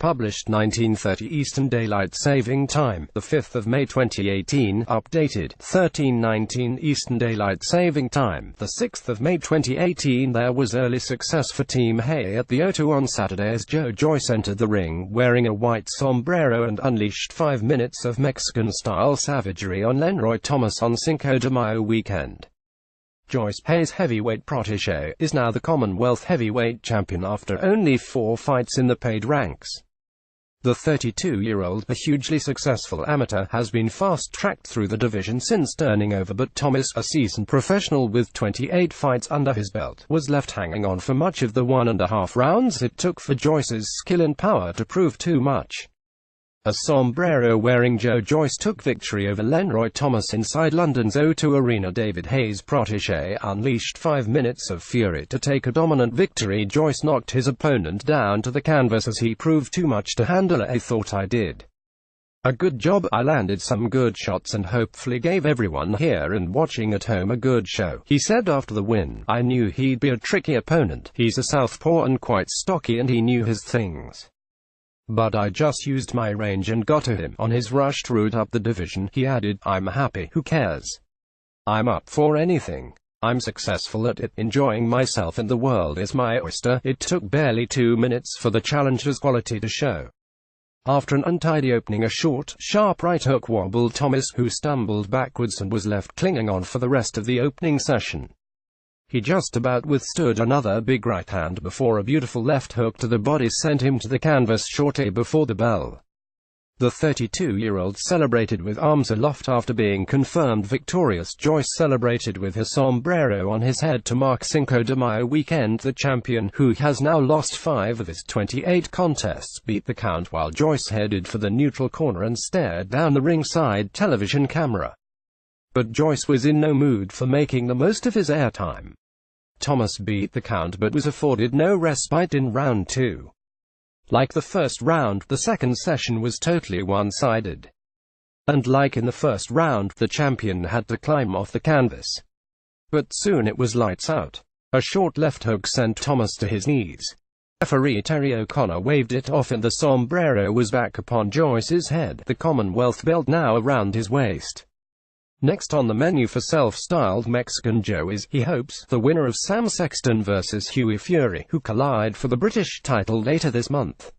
published 1930 Eastern Daylight Saving Time, the 5th of May 2018, updated 1319 Eastern Daylight Saving Time, the 6th of May 2018. There was early success for Team Hay at the O2 on Saturday as Joe Joyce entered the ring wearing a white sombrero and unleashed 5 minutes of Mexican-style savagery on Lenroy Thomas on Cinco de Mayo weekend. Joyce, Hay's heavyweight protégé, is now the Commonwealth heavyweight champion after only 4 fights in the paid ranks. The 32-year-old, a hugely successful amateur, has been fast-tracked through the division since turning over, but Thomas, a seasoned professional with 28 fights under his belt, was left hanging on for much of the 1.5 rounds it took for Joyce's skill and power to prove too much. A sombrero-wearing Joe Joyce took victory over Lenroy Thomas inside London's O2 Arena. David Hay's protégé unleashed 5 minutes of fury to take a dominant victory. Joyce knocked his opponent down to the canvas as he proved too much to handle. "I thought I did a good job. I landed some good shots and hopefully gave everyone here and watching at home a good show," he said after the win. "I knew he'd be a tricky opponent. He's a southpaw and quite stocky and he knew his things. But I just used my range and got to him on his rushed route up the division," he added. "I'm happy. Who cares? I'm up for anything. I'm successful at it, enjoying myself, and the world is my oyster." It took barely 2 minutes for the challenger's quality to show. After an untidy opening, a short, sharp right hook wobbled Thomas, who stumbled backwards and was left clinging on for the rest of the opening session. He just about withstood another big right hand before a beautiful left hook to the body sent him to the canvas shortly before the bell. The 32-year-old celebrated with arms aloft after being confirmed victorious. Joyce celebrated with his sombrero on his head to mark Cinco de Mayo weekend. The champion, who has now lost 5 of his 28 contests, beat the count while Joyce headed for the neutral corner and stared down the ringside television camera. But Joyce was in no mood for making the most of his airtime. Thomas beat the count but was afforded no respite in round 2. Like the first round, the second session was totally one-sided. And like in the first round, the champion had to climb off the canvas. But soon it was lights out. A short left hook sent Thomas to his knees. Referee Terry O'Connor waved it off and the sombrero was back upon Joyce's head, the Commonwealth belt now around his waist. Next on the menu for self-styled Mexican Joe is, he hopes, the winner of Sam Sexton vs. Hughie Fury, who collide for the British title later this month.